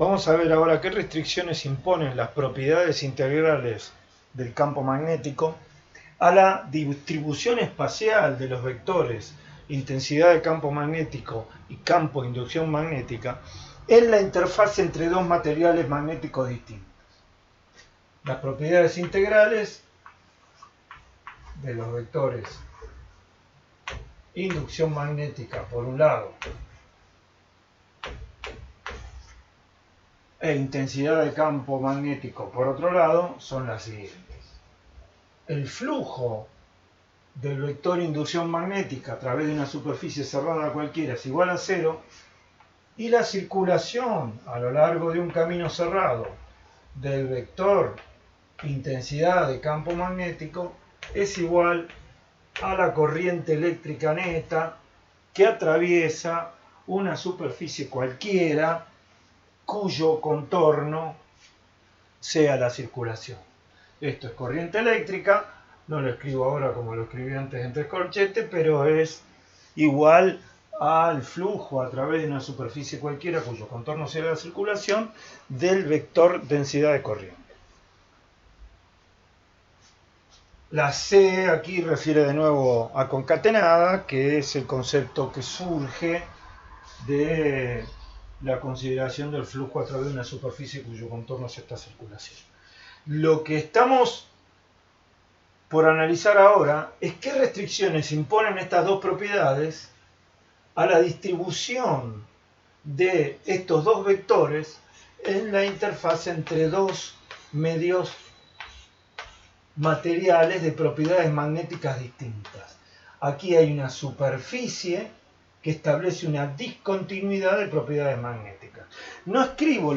Vamos a ver ahora qué restricciones imponen las propiedades integrales del campo magnético a la distribución espacial de los vectores intensidad de campo magnético y campo de inducción magnética en la interfaz entre dos materiales magnéticos distintos. Las propiedades integrales de los vectores inducción magnética por un lado e intensidad de campo magnético por otro lado son las siguientes. El flujo del vector inducción magnética a través de una superficie cerrada cualquiera es igual a cero y la circulación a lo largo de un camino cerrado del vector intensidad de campo magnético es igual a la corriente eléctrica neta que atraviesa una superficie cualquiera cuyo contorno sea la circulación. Esto es corriente eléctrica, no lo escribo ahora como lo escribí antes entre corchetes, pero es igual al flujo a través de una superficie cualquiera cuyo contorno sea la circulación del vector densidad de corriente. La C aquí refiere de nuevo a concatenada, que es el concepto que surge de la consideración del flujo a través de una superficie cuyo contorno es esta circulación. Lo que estamos por analizar ahora es qué restricciones imponen estas dos propiedades a la distribución de estos dos vectores en la interfaz entre dos medios materiales de propiedades magnéticas distintas. Aquí hay una superficie que establece una discontinuidad de propiedades magnéticas. No escribo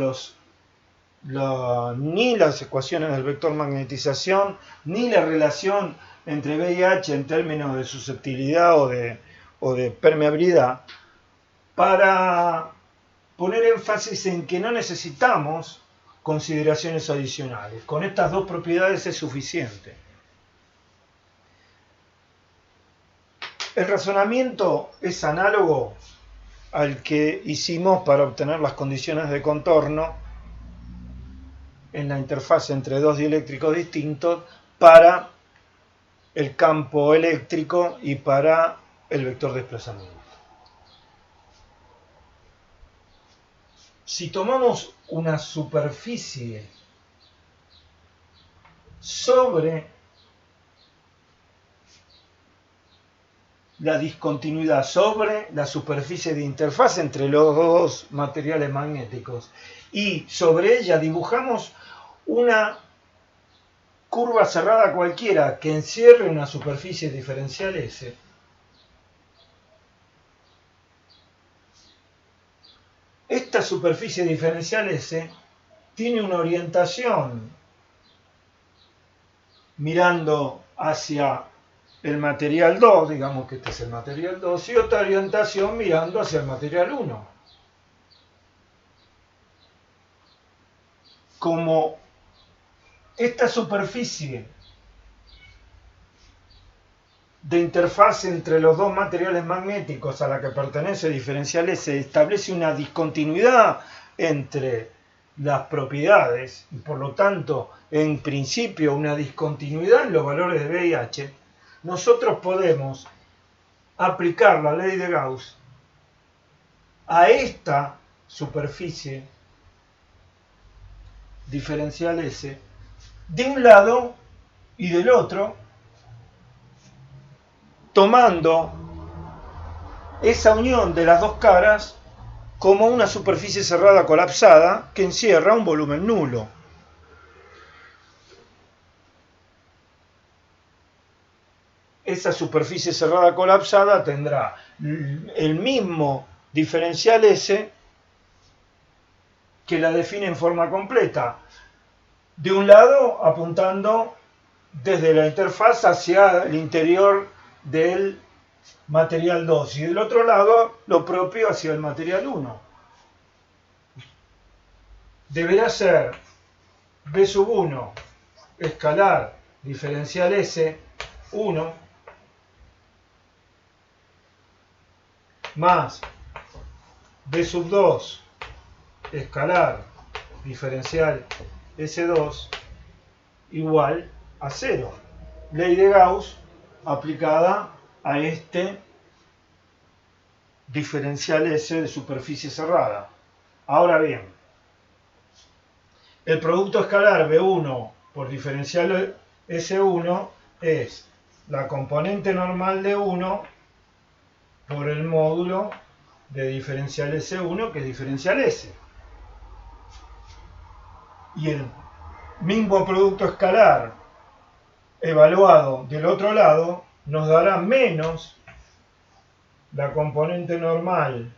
ni las ecuaciones del vector magnetización, ni la relación entre B y H en términos de susceptibilidad o de permeabilidad, para poner énfasis en que no necesitamos consideraciones adicionales. Con estas dos propiedades es suficiente. El razonamiento es análogo al que hicimos para obtener las condiciones de contorno en la interfaz entre dos dieléctricos distintos para el campo eléctrico y para el vector de desplazamiento. Si tomamos una superficie sobre la discontinuidad, sobre la superficie de interfaz entre los dos materiales magnéticos, y sobre ella dibujamos una curva cerrada cualquiera que encierre una superficie diferencial S, esta superficie diferencial S tiene una orientación mirando hacia el material 2, digamos que este es el material 2, y otra orientación mirando hacia el material 1. Como esta superficie de interfaz entre los dos materiales magnéticos a la que pertenece el diferencial S establece una discontinuidad entre las propiedades y por lo tanto en principio una discontinuidad en los valores de B y H, nosotros podemos aplicar la ley de Gauss a esta superficie diferencial S de un lado y del otro, tomando esa unión de las dos caras como una superficie cerrada colapsada que encierra un volumen nulo. Esa superficie cerrada colapsada tendrá el mismo diferencial S que la define en forma completa. De un lado apuntando desde la interfaz hacia el interior del material 2 y del otro lado lo propio hacia el material 1. Deberá ser B sub 1 escalar diferencial S 1 más B sub 2 escalar diferencial S2 igual a 0. Ley de Gauss aplicada a este diferencial S de superficie cerrada. Ahora bien, el producto escalar B1 por diferencial S1 es la componente normal de 1 por el módulo de diferencial S1, que es diferencial S. Y el mismo producto escalar evaluado del otro lado nos dará menos la componente normal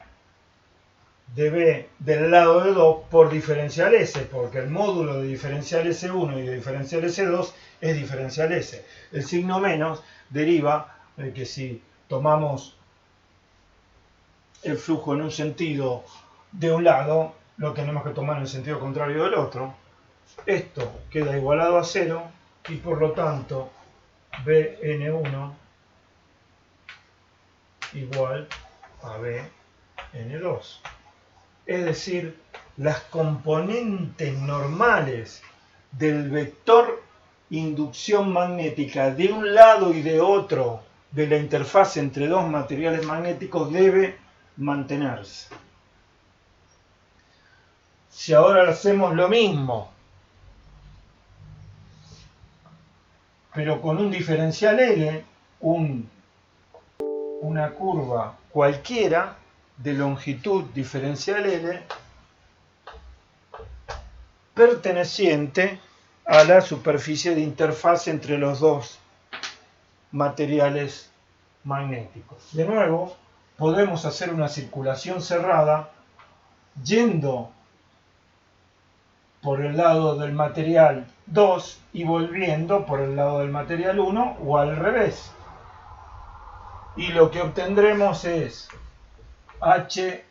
de B del lado de 2 por diferencial S, porque el módulo de diferencial S1 y de diferencial S2 es diferencial S. El signo menos deriva de que si tomamos el flujo en un sentido de un lado, lo tenemos que tomar en el sentido contrario del otro. Esto queda igualado a 0 y por lo tanto Bn1 igual a Bn2. Es decir, las componentes normales del vector inducción magnética de un lado y de otro de la interfaz entre dos materiales magnéticos debe mantenerse. Si ahora hacemos lo mismo, pero con un diferencial L, una curva cualquiera de longitud diferencial L perteneciente a la superficie de interfaz entre los dos materiales magnéticos. De nuevo, podemos hacer una circulación cerrada yendo por el lado del material 2 y volviendo por el lado del material 1 o al revés. Y lo que obtendremos es H1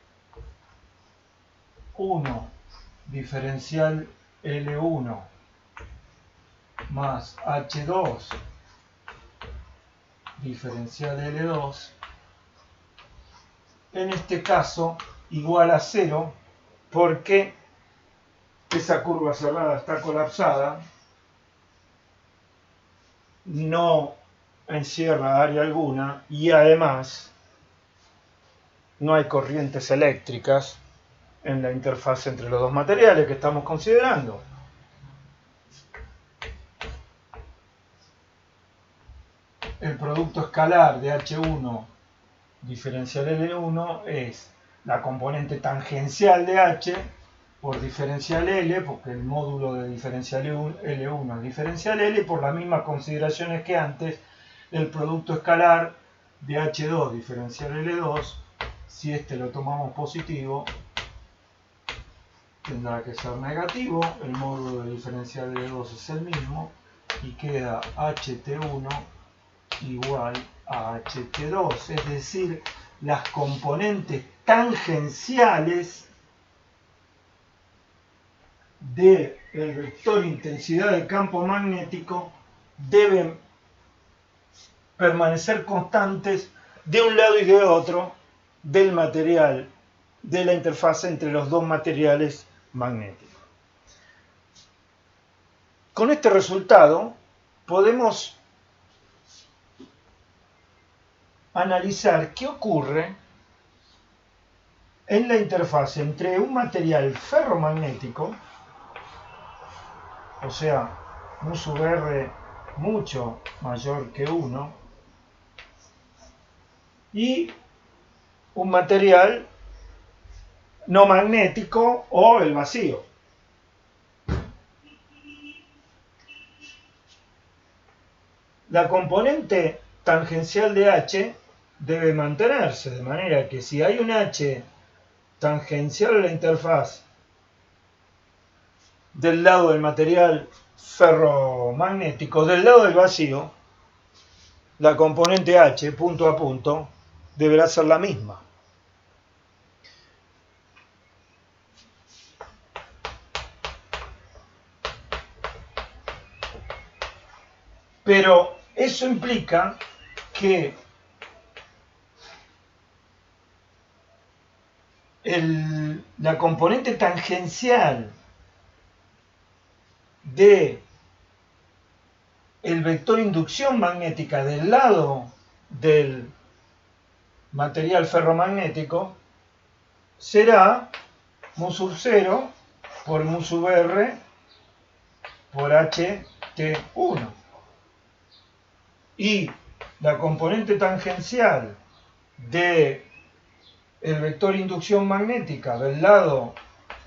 diferencial L1 más H2 diferencial L2, en este caso igual a 0, porque esa curva cerrada está colapsada, no encierra área alguna y además no hay corrientes eléctricas en la interfaz entre los dos materiales que estamos considerando. El producto escalar de H1 diferencial L1 es la componente tangencial de H por diferencial L, porque el módulo de diferencial L1 es diferencial L, y por las mismas consideraciones que antes, el producto escalar de H2 diferencial L2, si este lo tomamos positivo, tendrá que ser negativo, el módulo de diferencial L2 es el mismo, y queda HT1 igual a HT2, es decir, las componentes tangenciales del vector intensidad del campo magnético deben permanecer constantes de un lado y de otro del material, de la interfaz entre los dos materiales magnéticos. Con este resultado podemos analizar qué ocurre en la interfaz entre un material ferromagnético, o sea, mu sub R mucho mayor que 1, y un material no magnético o el vacío. La componente tangencial de H debe mantenerse, de manera que si hay un H tangencial a la interfaz del lado del material ferromagnético, del lado del vacío, la componente H punto a punto deberá ser la misma. Pero eso implica que la componente tangencial de el vector inducción magnética del lado del material ferromagnético será mu sub 0 por mu sub r por ht1. Y la componente tangencial de el vector inducción magnética del lado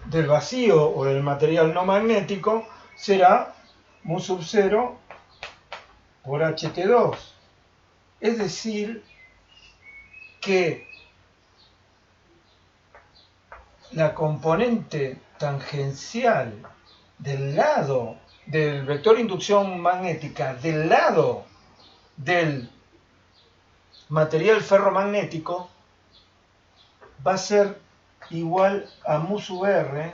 del vacío o del material no magnético será mu sub 0 por ht2. Es decir, que la componente tangencial del lado del vector inducción magnética del lado del material ferromagnético va a ser igual a mu sub r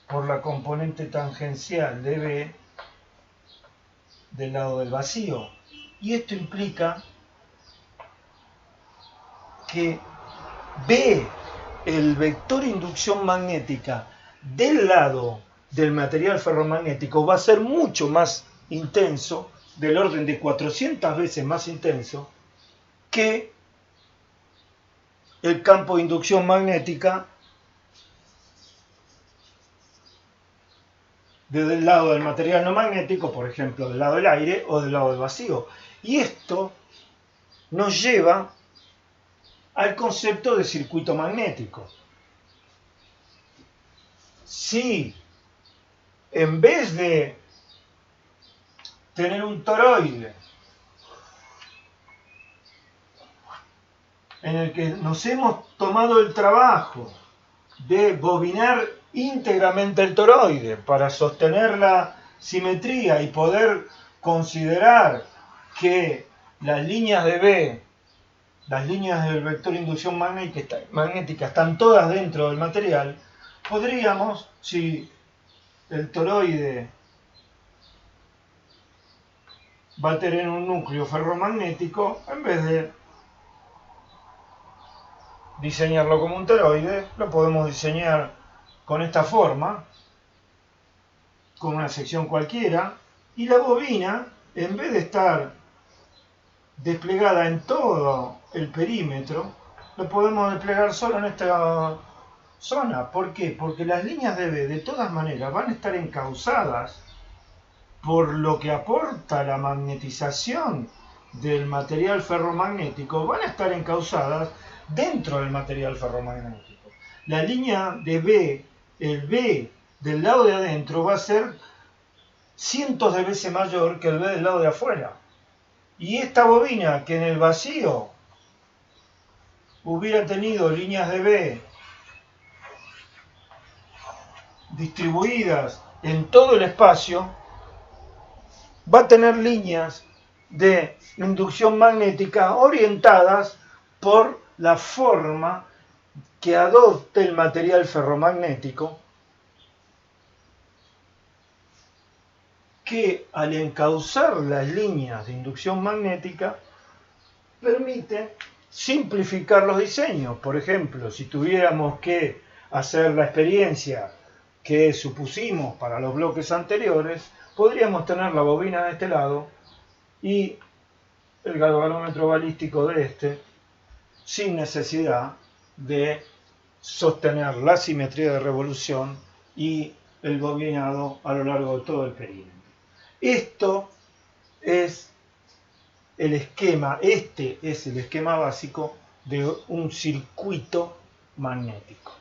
por la componente tangencial de B del lado del vacío. Y esto implica que B, el vector inducción magnética del lado del material ferromagnético, va a ser mucho más intenso, del orden de 400 veces más intenso, que el campo de inducción magnética desde el lado del material no magnético, por ejemplo, del lado del aire o del lado del vacío. Y esto nos lleva al concepto de circuito magnético. Si en vez de tener un toroide en el que nos hemos tomado el trabajo de bobinar íntegramente el toroide para sostener la simetría y poder considerar que las líneas de B, las líneas del vector inducción magnética están todas dentro del material, podríamos, si el toroide va a tener un núcleo ferromagnético, en vez de diseñarlo como un toroide, lo podemos diseñar con esta forma, con una sección cualquiera, y la bobina, en vez de estar desplegada en todo el perímetro, lo podemos desplegar solo en esta zona. ¿Por qué? Porque las líneas de B de todas maneras van a estar encausadas por lo que aporta la magnetización del material ferromagnético, van a estar encausadas dentro del material ferromagnético. La línea de B, el B del lado de adentro, va a ser cientos de veces mayor que el B del lado de afuera. Y esta bobina, que en el vacío hubiera tenido líneas de B distribuidas en todo el espacio, va a tener líneas de inducción magnética orientadas por la forma que adopte el material ferromagnético, que al encauzar las líneas de inducción magnética permite simplificar los diseños. Por ejemplo, si tuviéramos que hacer la experiencia que supusimos para los bloques anteriores, podríamos tener la bobina de este lado y el galvanómetro balístico de este, sin necesidad de sostener la simetría de revolución y el bobinado a lo largo de todo el perímetro. Esto es el esquema, este es el esquema básico de un circuito magnético.